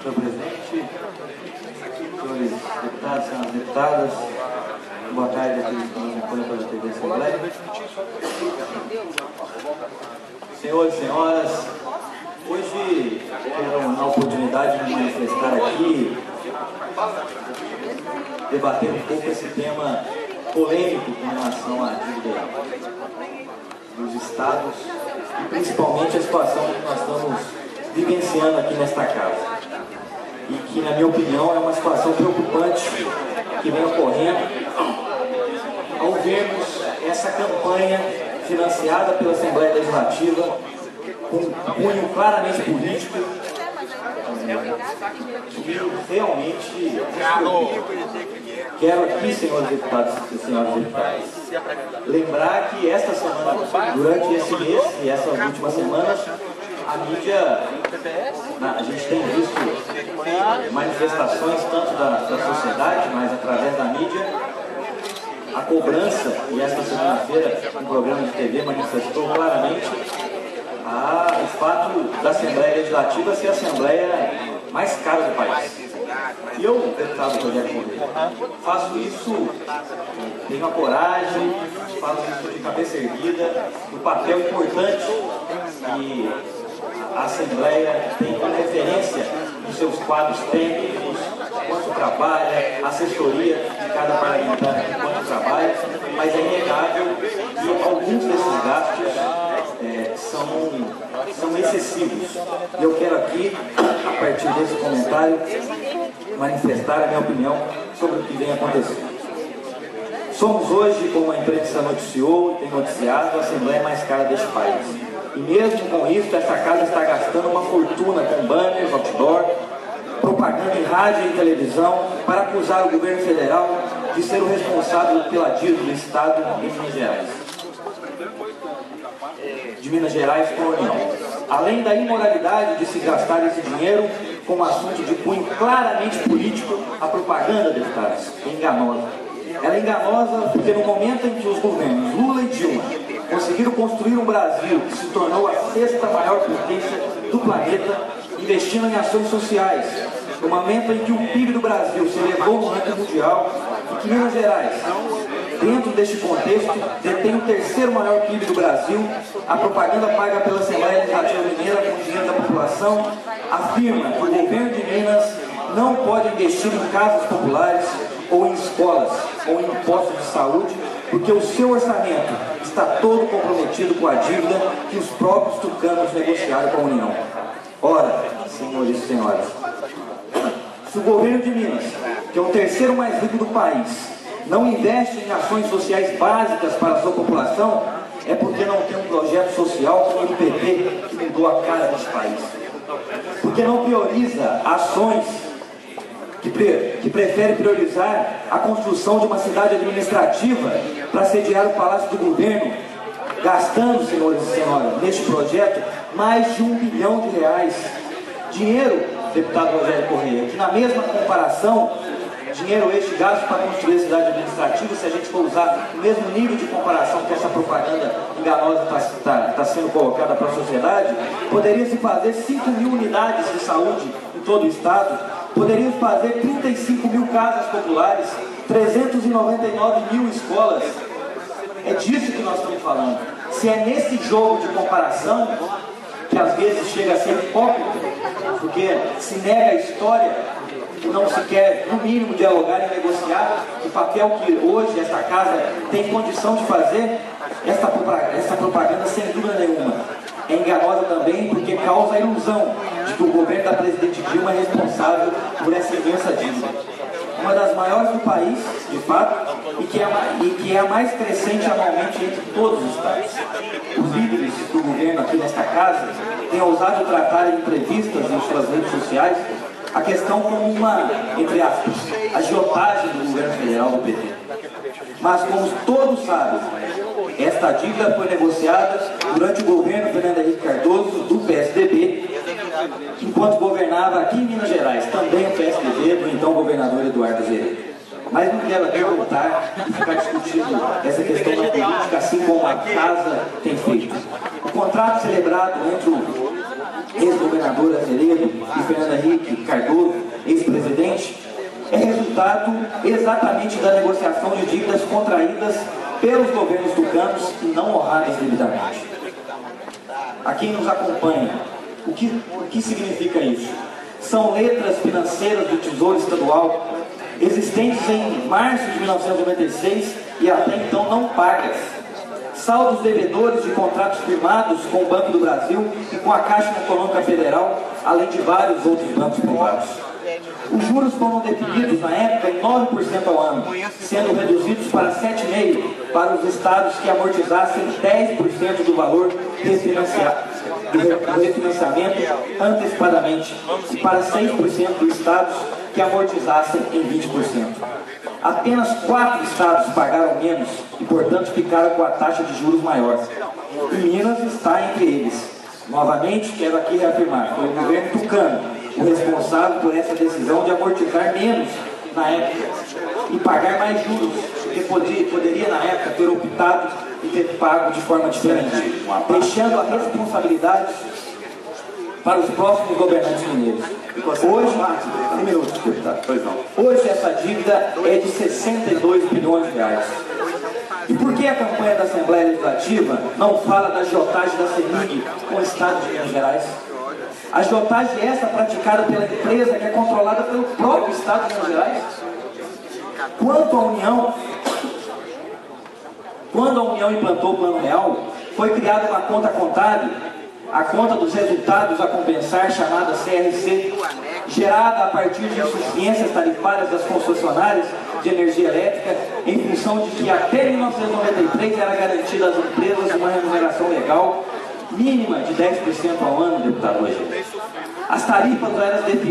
senhor presidente, senhores deputados, senhoras deputadas, boa tarde a todos que nos acompanham pela TV Assembleia. Senhores e senhoras, hoje quero na oportunidade de me manifestar aqui, debater um pouco esse tema polêmico com relação à dívida dos estados e principalmente a situação que nós estamos vivenciando aqui nesta casa. E que, na minha opinião, é uma situação preocupante que vem ocorrendo ao vermos essa campanha financiada pela Assembleia Legislativa com um cunho claramente político que realmente quero aqui, senhores deputados e senhoras deputadas, lembrar que esta semana, durante esse mês e essas últimas semanas, a mídia, a gente tem visto manifestações tanto da sociedade, mas através da mídia, a cobrança, e esta segunda-feira um programa de TV manifestou claramente o fato da Assembleia Legislativa ser a Assembleia mais cara do país. E eu, deputado Rogério Correia, faço isso, tenho a coragem, faço isso de cabeça erguida, o papel importante que a Assembleia tem como referência nos seus quadros técnicos, quanto trabalha, assessoria de cada parlamentar quanto trabalha, mas é inegável que alguns desses gastos são excessivos. E eu quero aqui, a partir desse comentário, manifestar a minha opinião sobre o que vem acontecendo. Somos hoje, como a imprensa noticiou, tem noticiado, a Assembleia mais cara deste país. E mesmo com isso, essa casa está gastando uma fortuna com banners, outdoor, propaganda em rádio e televisão para acusar o governo federal de ser o responsável pela dívida do Estado em Minas Gerais. De Minas Gerais com a União. Além da imoralidade de se gastar esse dinheiro com um assunto de cunho claramente político, a propaganda, deputados, é enganosa. Ela é enganosa porque no momento em que os governos Lula e Dilma conseguiram construir um Brasil que se tornou a sexta maior potência do planeta, investindo em ações sociais, no momento em que o PIB do Brasil se elevou no ranking mundial e que Minas Gerais, dentro deste contexto, detém o terceiro maior PIB do Brasil, a propaganda paga pela Assembleia Legislativa Mineira com o dinheiro da população afirma que o governo de Minas não pode investir em casas populares ou em escolas ou em postos de saúde, porque o seu orçamento está todo comprometido com a dívida que os próprios tucanos negociaram com a União. Ora, senhores e senhoras, se o governo de Minas, que é o terceiro mais rico do país, não investe em ações sociais básicas para a sua população, é porque não tem um projeto social como o PT, que mudou a cara deste país. Porque não prioriza ações que prefere priorizar a construção de uma cidade administrativa para sediar o Palácio do Governo, gastando, senhores e senhoras, neste projeto, mais de R$1 bilhão. Dinheiro, deputado Rogério Correia, que na mesma comparação, dinheiro este gasto para construir a cidade administrativa, se a gente for usar o mesmo nível de comparação que essa propaganda enganosa está sendo colocada para a sociedade, poderia se fazer 5.000 unidades de saúde em todo o estado, poderíamos fazer 35 mil casas populares, 399 mil escolas. É disso que nós estamos falando. Se é nesse jogo de comparação, que às vezes chega a ser hipócrita, porque se nega a história, que não se quer, no mínimo, dialogar e negociar, o papel que hoje esta casa tem condição de fazer, essa propaganda, sem dúvida nenhuma, é enganosa também, porque causa a ilusão de que o governo da presidente Dilma é responsável por essa imensa dívida. Uma das maiores do país, de fato, e que é a mais crescente anualmente entre todos os estados. Os líderes do governo aqui nesta casa têm ousado tratar em entrevistas nas suas redes sociais a questão como uma, entre aspas, agiotagem do governo federal do PT. Mas como todos sabem, esta dívida foi negociada durante o governo Fernando Henrique Cardoso, do PSDB, enquanto governava aqui em Minas Gerais, também o PSDB, do então governador Eduardo Zeré. Mas não quero aqui voltar e ficar discutindo essa questão da política, assim como a casa tem feito. O contrato celebrado entre o ex-governador Azeredo e Fernando Henrique Cardoso, ex-presidente, é resultado exatamente da negociação de dívidas contraídas pelos governos tucanos e não honradas devidamente. A quem nos acompanha, o que significa isso? São letras financeiras do Tesouro Estadual existentes em março de 1996 e até então não pagas. Saldos devedores de contratos firmados com o Banco do Brasil e com a Caixa Econômica Federal, além de vários outros bancos privados. Os juros foram definidos na época em 9% ao ano, sendo reduzidos para 7,5% para os estados que amortizassem 10% do valor do refinanciamento antecipadamente e para 6% dos estados que amortizassem em 20%. Apenas 4 estados pagaram menos e, portanto, ficaram com a taxa de juros maior. E Minas está entre eles. Novamente, quero aqui reafirmar, foi o governo tucano o responsável por essa decisão de amortizar menos na época e pagar mais juros, porque poderia na época ter optado e ter pago de forma diferente, deixando a responsabilidade para os próximos governantes mineiros. Hoje essa dívida é de 62 bilhões de reais. E por que a campanha da Assembleia Legislativa não fala da agiotagem da CEMIG com o Estado de Minas Gerais? A agiotagem é essa praticada pela empresa que é controlada pelo próprio Estado de Minas Gerais? Quando a União implantou o Plano Real, foi criada uma conta contábil, a conta dos resultados a compensar, chamada CRC, gerada a partir de insuficiências tarifárias das concessionárias de energia elétrica, em função de que até 1993 era garantida às empresas uma remuneração legal mínima de 10% ao ano, deputado Rogério. As tarifas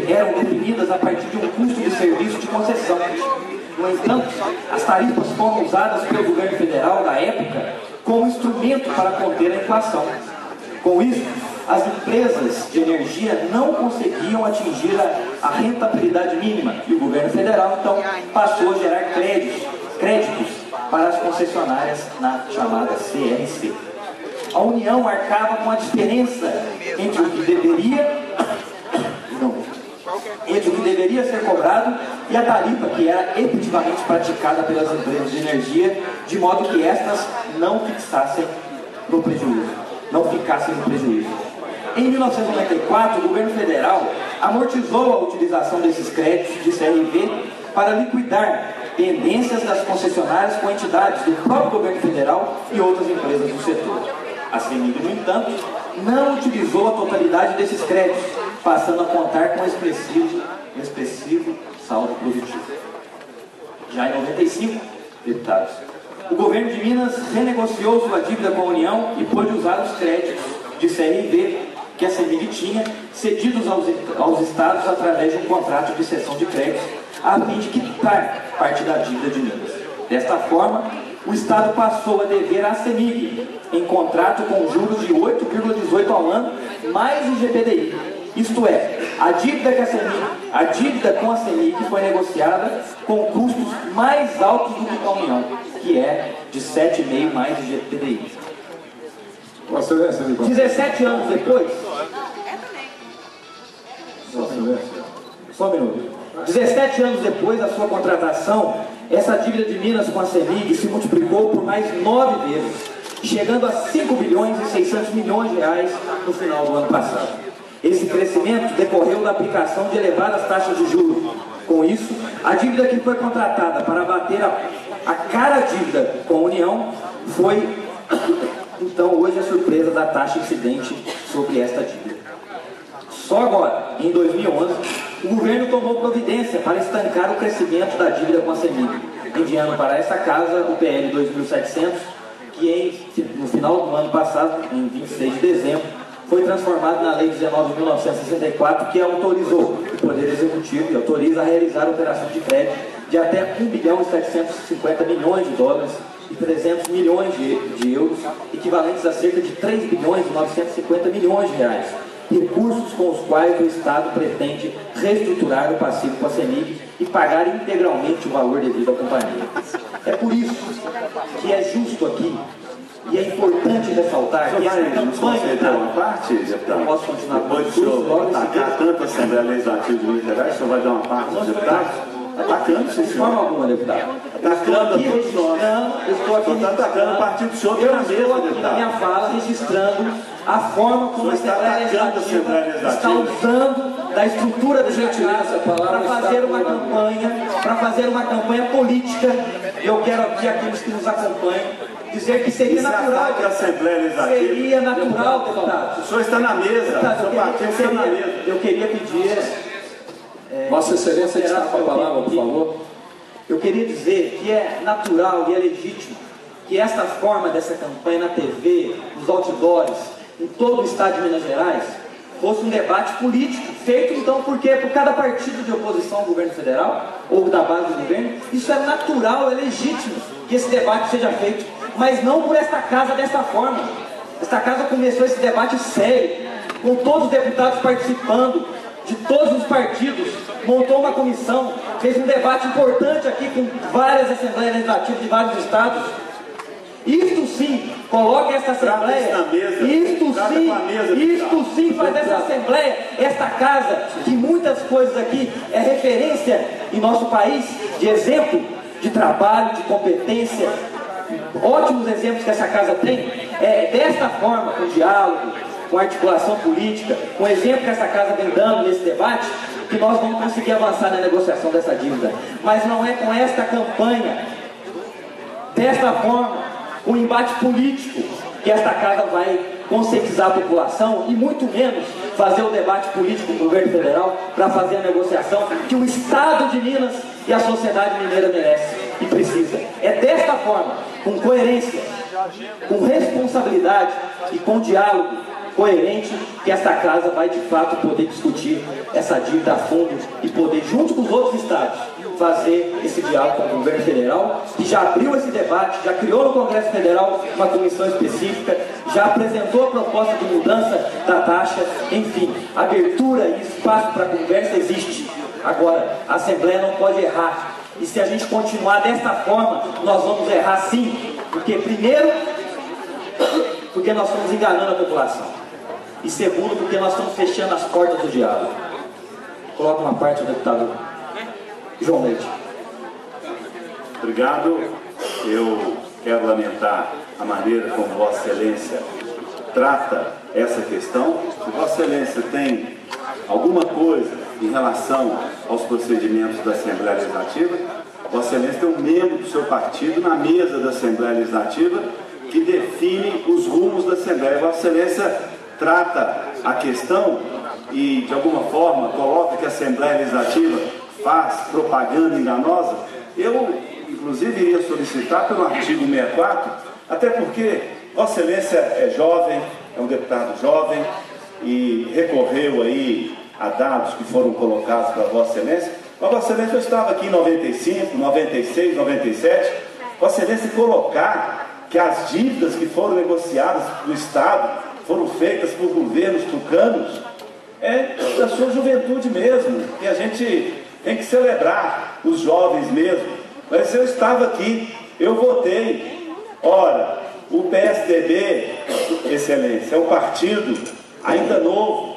eram definidas a partir de um custo de serviço de concessão. No entanto, as tarifas foram usadas pelo governo federal da época como instrumento para conter a inflação. Com isso, as empresas de energia não conseguiam atingir a rentabilidade mínima e o governo federal, então, passou a gerar créditos para as concessionárias na chamada CRC. A União arcava com a diferença entre o que deveria ser cobrado e a tarifa que era efetivamente praticada pelas empresas de energia, de modo que estas não ficassem no prejuízo. Em 1994, o governo federal amortizou a utilização desses créditos de CRV para liquidar pendências das concessionárias com entidades do próprio governo federal e outras empresas do setor. A CEMIG, no entanto, não utilizou a totalidade desses créditos, passando a contar com um expressivo saldo positivo. Já em 95, deputados, o governo de Minas renegociou sua dívida com a União e pôde usar os créditos de CRV que a CEMIG tinha, cedidos aos estados através de um contrato de cessão de créditos, a fim de quitar parte da dívida de Minas. Desta forma, o Estado passou a dever à CEMIG, em contrato com juros de 8,18 ao ano, mais IGPDI. Isto é, a dívida com a CEMIG foi negociada com custos mais altos do que com a União, que é de 7,5 mais IGPDI. 17 anos depois... Só um minuto. 17 anos depois da sua contratação, essa dívida de Minas com a CEMIG se multiplicou por mais 9 vezes, chegando a 5 bilhões e 600 milhões de reais no final do ano passado. Esse crescimento decorreu da aplicação de elevadas taxas de juros. Com isso, a dívida que foi contratada para abater a cara dívida com a União foi, então, hoje a surpresa da taxa incidente sobre esta dívida. Só agora, em 2011, o governo tomou providência para estancar o crescimento da dívida com a CEMIG, enviando para essa casa o PL 2700, que no final do ano passado, em 26 de dezembro, foi transformado na Lei 19.964, que autorizou o Poder Executivo e autoriza a realizar operação de crédito de até 1 bilhão e 750 milhões de dólares e 300 milhões de euros, equivalentes a cerca de 3 bilhões e 950 milhões de reais. Recursos com os quais o Estado pretende reestruturar o passivo com a CEMIG e pagar integralmente o valor devido à companhia. É por isso que é justo aqui E é importante ressaltar que essa campanha... uma parte, deputado? Eu posso continuar com o Depois do senhor discurso? atacar tanto a Assembleia Legislativa de Minas Gerais, o senhor vai dar uma parte dos deputados? Atacando, sim, De senhor. forma alguma, deputado. Atacando a todos nós. Estou aqui Está atacando o partido do senhor pela mesa, estou aqui na deputado. minha fala registrando a forma como a Assembleia Legislativa está usando da estrutura da casa para fazer uma campanha política. Eu quero aqui aqueles que nos acompanham dizer que seria natural. Que a Assembleia Legislativa. Seria natural, deputado. O senhor está na mesa. O seu partido está na mesa. Eu queria pedir. Vossa Excelência, está com a palavra, por favor. Eu queria dizer que é natural e é legítimo que esta forma dessa campanha na TV, nos outdoors, em todo o estado de Minas Gerais, fosse um debate político, feito então por quê? Por cada partido de oposição ao governo federal, ou da base do governo. Isso é natural, é legítimo que esse debate seja feito, mas não por esta casa desta forma. Esta casa começou esse debate sério, com todos os deputados participando, de todos os partidos, montou uma comissão, fez um debate importante aqui com várias assembleias legislativas de vários estados. Isto sim, coloca essa assembleia, isto sim faz dessa assembleia, esta casa, que muitas coisas aqui é referência em nosso país, de exemplo, de trabalho, de competência, ótimos exemplos que essa casa tem, desta forma, com diálogo, com articulação política, com o exemplo que essa casa vem dando nesse debate, que nós vamos conseguir avançar na negociação dessa dívida. Mas não é com esta campanha, desta forma, o embate político, que esta casa vai conscientizar a população, e muito menos fazer o debate político com o governo federal para fazer a negociação que o Estado de Minas e a sociedade mineira merece e precisa. É desta forma, com coerência, com responsabilidade e com diálogo coerente, que esta casa vai de fato poder discutir essa dívida a fundo e poder, junto com os outros estados, fazer esse diálogo com o governo federal, que já abriu esse debate, já criou no Congresso Federal uma comissão específica, já apresentou a proposta de mudança da taxa, enfim, abertura e espaço para conversa existe. Agora, a Assembleia não pode errar, e se a gente continuar desta forma, nós vamos errar sim, porque primeiro, porque nós estamos enganando a população. E segundo, porque nós estamos fechando as portas do diálogo. Coloca uma parte do deputado João Leite. Obrigado. Eu quero lamentar a maneira como Vossa Excelência trata essa questão. Se Vossa Excelência tem alguma coisa em relação aos procedimentos da Assembleia Legislativa, Vossa Excelência tem um membro do seu partido na mesa da Assembleia Legislativa que define os rumos da Assembleia. Vossa Excelência trata a questão e, de alguma forma, coloca que a Assembleia Legislativa faz propaganda enganosa. Eu, inclusive, iria solicitar pelo artigo 64, até porque Vossa Excelência é jovem, é um deputado jovem, e recorreu aí a dados que foram colocados para Vossa Excelência. Mas Vossa Excelência, eu estava aqui em 95, 96, 97, Vossa Excelência colocar que as dívidas que foram negociadas no Estado foram feitas por governos tucanos, é da sua juventude mesmo, que a gente tem que celebrar, os jovens mesmo. Mas eu estava aqui, eu votei. Ora, o PSDB, Excelência, é um partido ainda novo.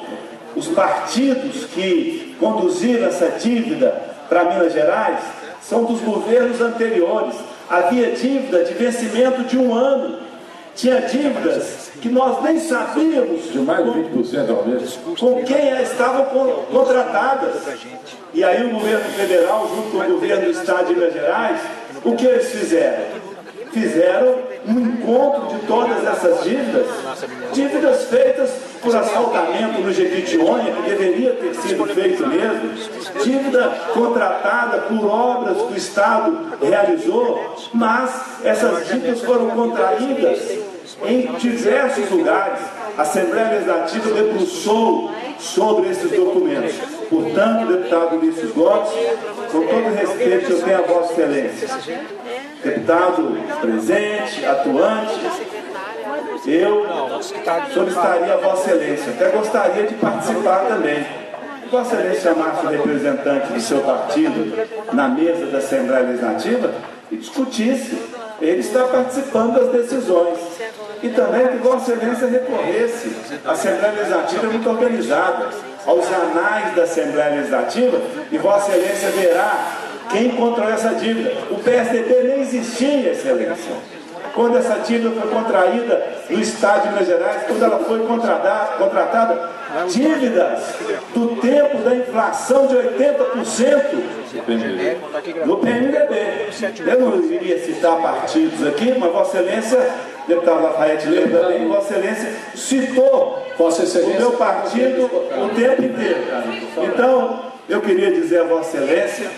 Os partidos que conduziram essa dívida para Minas Gerais são dos governos anteriores. Havia dívida de vencimento de 1 ano. Tinha dívidas que nós nem sabíamos de mais de 20% ao mês com quem estavam contratadas. E aí o governo federal, junto com o governo do estado de Minas Gerais, o que eles fizeram? Fizeram um encontro de todas essas dívidas feitas por asfaltamento no Jequitinhonha, que deveria ter sido feito mesmo, dívida contratada por obras que o Estado realizou, mas essas dívidas foram contraídas em diversos lugares. A Assembleia Legislativa debruçou sobre esses documentos. Portanto, deputado Ulisses Gomes, com todo o respeito que eu tenho a Vossa Excelência, deputado presente, atuante, eu solicitaria a Vossa Excelência, até gostaria de participar também. Vossa Excelência chamasse o representante do seu partido na mesa da Assembleia Legislativa e discutisse. Ele está participando das decisões. E também que Vossa Excelência recorresse à Assembleia Legislativa muito organizada, aos anais da Assembleia Legislativa, e Vossa Excelência verá quem controlou essa dívida. O PSDB nem existia, Excelência. Quando essa dívida foi contraída no Estado de Minas Gerais, quando ela foi contratada, dívidas do tempo da inflação de 80% no PMDB. Eu não iria citar partidos aqui, mas Vossa Excelência, deputado Lafayette lembra bem, Vossa Excelência citou o meu partido o tempo inteiro. Então, eu queria dizer a Vossa Excelência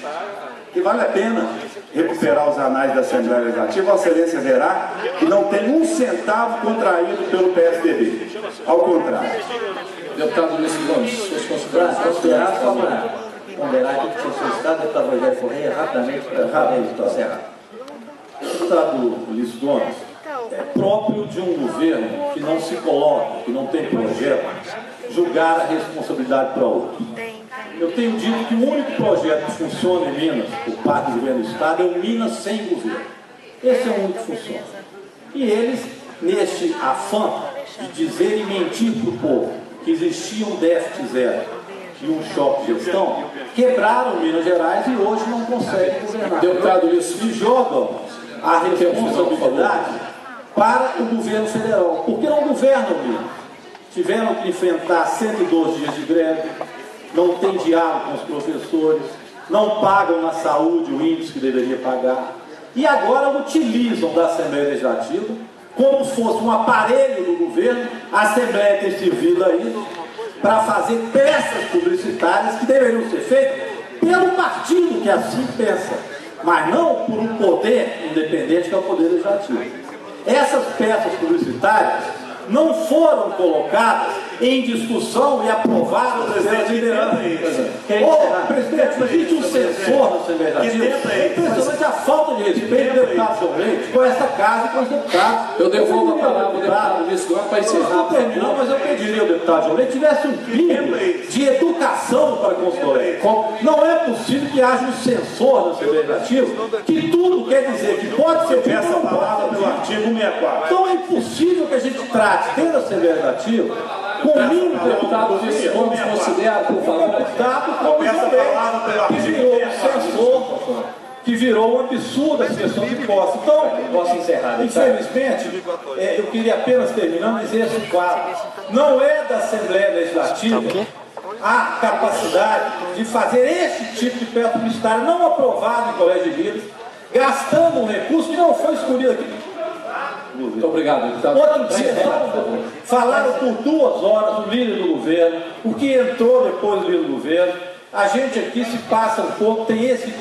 que vale a pena recuperar os anais da Assembleia Legislativa. Vossa Excelência verá que não tem um centavo contraído pelo PSDB. Ao contrário. Deputado Luiz Gomes, suas considerações. Só para ponderar aqui que tinha solicitado, deputado Rogério Correia, rapidamente, para encerrar. Deputado Luiz Gomes, é próprio de um governo que não se coloca, que não tem projeto, julgar a responsabilidade para outro. Eu tenho dito que o único projeto que funciona em Minas, por parte do governo do Estado, é o Minas sem governo. Esse é o único que funciona. E eles, neste afã de dizer e mentir para o povo que existia um déficit zero e um choque de gestão, quebraram Minas Gerais e hoje não conseguem governar. Deputado Luiz, e jogam a responsabilidade para o governo federal, porque não governam Minas. Tiveram que enfrentar 112 dias de greve, não tem diálogo com os professores, não pagam na saúde o índice que deveria pagar, e agora utilizam da Assembleia Legislativa como se fosse um aparelho do governo, a Assembleia ter servido aí para fazer peças publicitárias que deveriam ser feitas pelo partido que assim pensa, mas não por um poder independente que é o Poder Legislativo. Essas peças publicitárias não foram colocadas em discussão e aprovadas pela liderança. Presidente, existe um censor na Assembleia Legislativa. É impressionante a falta de respeito do deputado João Leite com essa casa e com os deputados. Eu devolvo a palavra ao deputado Luiz Gomes para encerrar. Não terminou, mas eu pediria ao deputado João Leite que tivesse um mínimo de educação para com os colegas. Não é possível que haja um censor na Assembleia Legislativa que tudo quer dizer que pode ser essa palavra pelo artigo 164. Então é impossível que a gente trate dentro da Assembleia Legislativa com o mínimo deputado Luiz Gomes considera, por favor, deputado como que virou um censor, que virou um absurdo essa questão de posse. Então, posso encerrar, infelizmente, eu queria apenas terminando dizer esse quadro. Não é da Assembleia Legislativa a capacidade de fazer esse tipo de peça publicitária não aprovado em Colégio de Minas, gastando um recurso que não foi escolhido aqui. Muito obrigado, deputado. Outro dia, falaram por 2 horas o líder do governo, o que entrou depois do líder do governo. A gente aqui se passa um pouco, tem esse...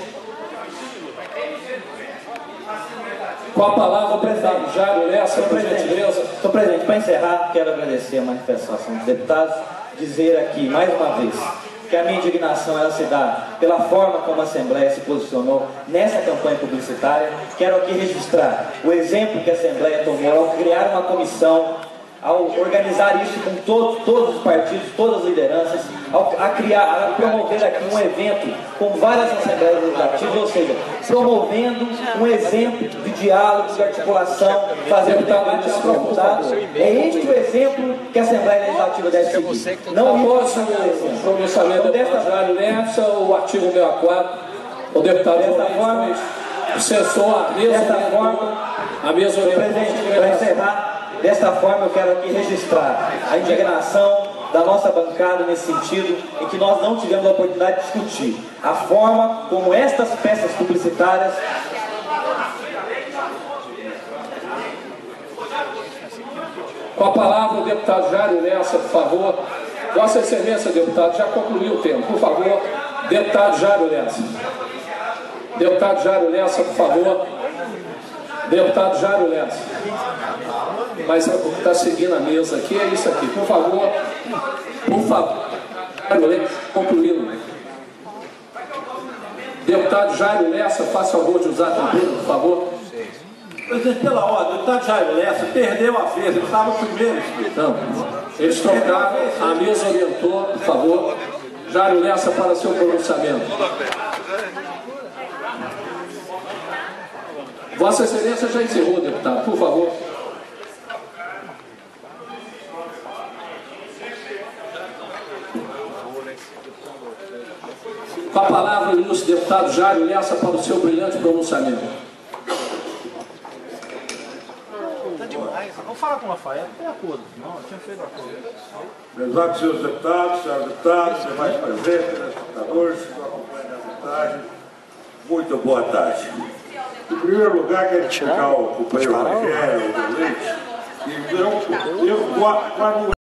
Com a palavra, o deputado Jairo Lessa, por gentileza. Senhor presidente, para encerrar, quero agradecer a manifestação dos deputados, dizer aqui, mais uma vez, que a minha indignação ela se dá pela forma como a Assembleia se posicionou nessa campanha publicitária. Quero aqui registrar o exemplo que a Assembleia tomou ao criar uma comissão, ao organizar isso com todos os partidos, todas as lideranças, a promover aqui um evento com várias Assembleias Legislativas, ou seja, promovendo um exemplo de diálogo, de articulação, fazendo debate aprofundado. É este o exemplo que a Assembleia Legislativa deve seguir. Não posso pronunciamento do deputado Jairo Lessa, o artigo 64, o deputado dessa forma, o censor, a mesma presidente, para encerrar, desta forma eu quero aqui registrar a indignação da nossa bancada nesse sentido, em que nós não tivemos a oportunidade de discutir a forma como estas peças publicitárias Com a palavra o deputado Jairo Lessa, por favor. Vossa Excelência, deputado, já concluiu o tempo, por favor. Deputado Jairo Lessa. Deputado Jairo Lessa, por favor. Deputado Jairo Lessa. Mas o que está seguindo a mesa aqui é isso aqui. Por favor. Por favor. Jairo Lessa, concluindo. Deputado Jairo Lessa, faça favor de usar a tribuna, por favor. Presidente, pela ordem, o deputado Jairo Lessa perdeu a vez, ele estava primeiro. Não, eles trocaram, a mesa orientou, por favor. Jairo Lessa para seu pronunciamento. Vossa Excelência já encerrou, deputado, por favor. Com a palavra, o ilustre deputado Jário Lessa para o seu brilhante pronunciamento. Tá demais. Vamos falar com o Rafael. Não tem acordo, não. Eu tinha feito acordo. Prezados senhores deputados, senhoras deputadas, demais presentes, espectadores que acompanham a reportagem, muito boa tarde. Em primeiro lugar, quero destacar o companheiro Rogério, o Leite, que eu quando